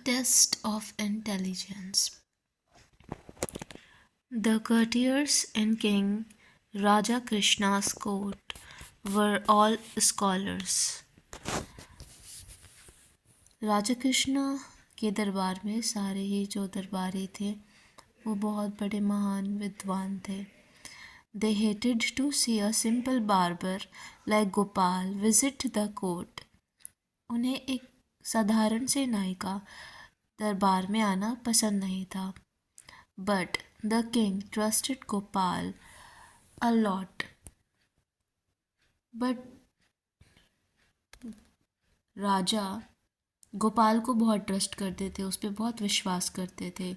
test of intelligence. The courtiers in King Raja Krishna's court were all scholars. राजा कृष्ण के दरबार में सारे ही जो दरबारी थे वो बहुत बड़े महान विद्वान थे. They hated to see a simple barber like Gopal visit the court. उन्हें एक साधारण से नाई का दरबार में आना पसंद नहीं था. But the king trusted Gopal a lot. But राजा गोपाल को बहुत ट्रस्ट करते थे, उस पर बहुत विश्वास करते थे.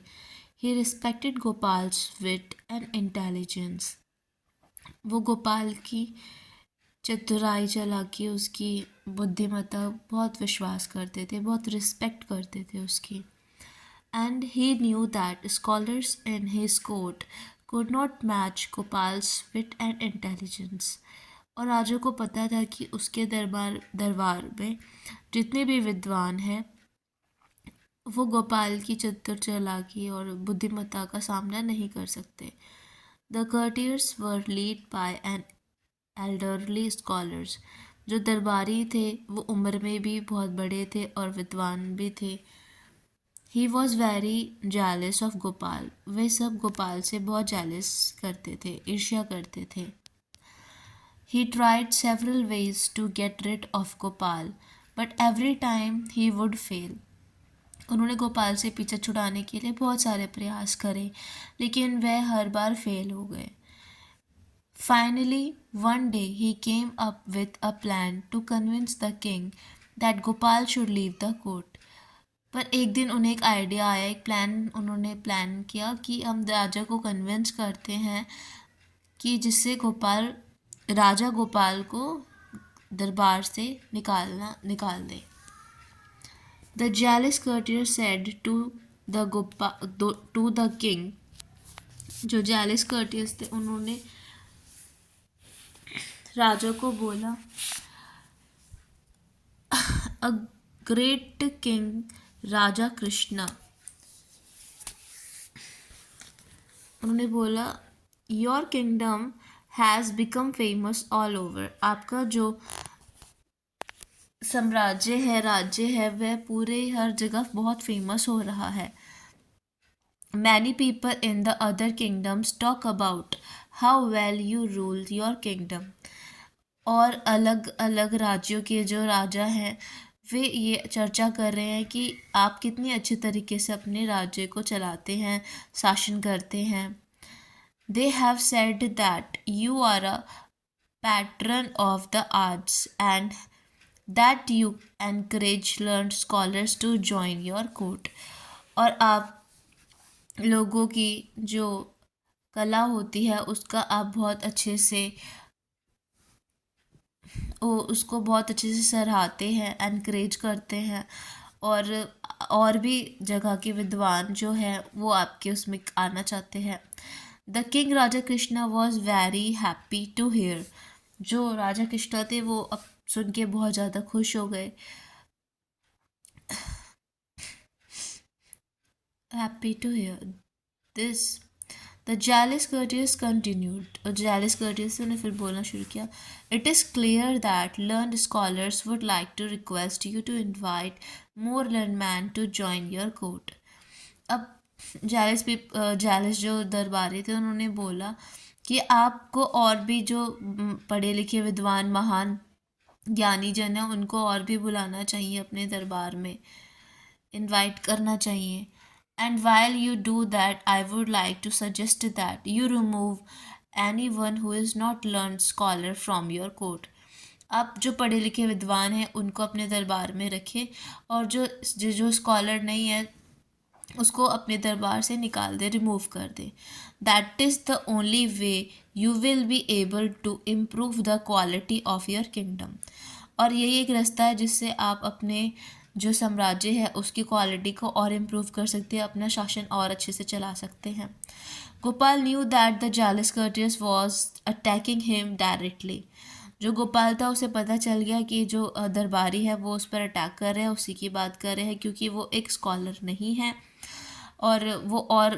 He respected Gopal's wit and intelligence. वो गोपाल की चतुराई चालाकी, उसकी बुद्धिमत्ता बहुत विश्वास करते थे, बहुत रिस्पेक्ट करते थे उसकी. And he knew that scholars in his court could not match Gopal's wit and intelligence. और राजा को पता था कि उसके दरबार में जितने भी विद्वान हैं वो गोपाल की चतुर चालाकी और बुद्धिमत्ता का सामना नहीं कर सकते. The courtiers were led by an elderly scholars. जो दरबारी थे वो उम्र में भी बहुत बड़े थे और विद्वान भी थे. He was very jealous of Gopal. वे सब गोपाल से बहुत jealous करते थे, ईर्ष्या करते थे. He tried several ways to get rid of Gopal, but every time he would fail. उन्होंने गोपाल से पीछा छुड़ाने के लिए बहुत सारे प्रयास करे, लेकिन वह हर बार फेल हो गए. Finally, one day he came up with a plan to convince the king that Gopal should leave the court. पर एक दिन उन्हें एक आइडिया आया, एक उन्होंने प्लान किया कि हम राजा को कन्विंस करते हैं कि जिससे राजा गोपाल को दरबार से निकाल दे. The jealous courtier said to the king. जो जेलस courtiers थे उन्होंने राजा को बोला, अ ग्रेट किंग राजा कृष्णा. उन्होंने बोला, your kingdom has become famous all over. आपका जो राज्य है वह पूरे हर जगह बहुत फेमस हो रहा है. Many people in the other kingdoms talk about how well you rule your kingdom. और अलग अलग राज्यों के जो राजा हैं वे ये चर्चा कर रहे हैं कि आप कितनी अच्छे तरीके से अपने राज्य को चलाते हैं, शासन करते हैं. They have said that you are a patron of the arts and that you encourage learned scholars to join your court. और आप लोगों की जो कला होती है उसका आप बहुत अच्छे से उसको बहुत अच्छे से सराहते हैं, एनकरेज करते हैं. और भी जगह के विद्वान जो हैं वो आपके उसमें आना चाहते हैं. The king Raja Krishna was very happy to hear. जो राजा कृष्णा थे वो अब सुन के बहुत ज़्यादा खुश हो गए. Happy to hear this. The jealous courtiers continued. और जेलस courtiers ने फिर बोलना शुरू किया, it is clear that learned scholars would like to request you to invite more learned men to join your court. अब जेलस जो दरबारी थे उन्होंने बोला कि आपको और भी जो पढ़े लिखे विद्वान महान ज्ञानी जन हैं उनको और भी बुलाना चाहिए, अपने दरबार में इनवाइट करना चाहिए. And while you do that, I would like to suggest that you remove anyone who is not learned scholar from your court. आप जो पढ़े लिखे विद्वान हैं उनको अपने दरबार में रखें और जो स्कॉलर नहीं है उसको अपने दरबार से निकाल दे, रिमूव कर दे. That is the only way you will be able to improve the quality of your kingdom. और यही एक रास्ता है जिससे आप अपने जो साम्राज्य है उसकी क्वालिटी को और इम्प्रूव कर सकते हैं, अपना शासन और अच्छे से चला सकते हैं. Gopal knew that the jealous courtiers was attacking him directly. जो गोपाल था उसे पता चल गया कि जो दरबारी है वो उस पर अटैक कर रहे हैं, उसी की बात कर रहे हैं, क्योंकि वो एक स्कॉलर नहीं है और वो और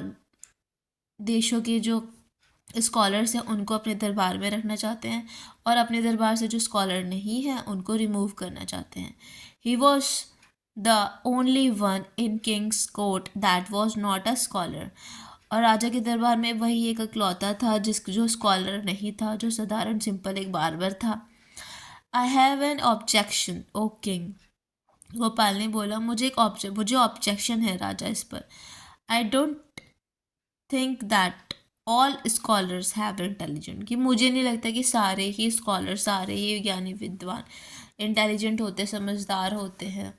देशों के जो स्कॉलर्स हैं उनको अपने दरबार में रखना चाहते हैं और अपने दरबार से जो स्कॉलर नहीं है उनको रिमूव करना चाहते हैं. He was the only one in Kings court that was not a scholar. और राजा के दरबार में वही एक इकलौता था जो स्कॉलर नहीं था, जो साधारण सिंपल एक बार्बर था. I have an objection O king. Gopal ने बोला, मुझे ऑब्जेक्शन है राजा इस पर. I don't think that all scholars have intelligent. कि मुझे नहीं लगता कि सारे ही स्कॉलर, सारे ही ज्ञानी विद्वान इंटेलिजेंट होते, समझदार होते हैं.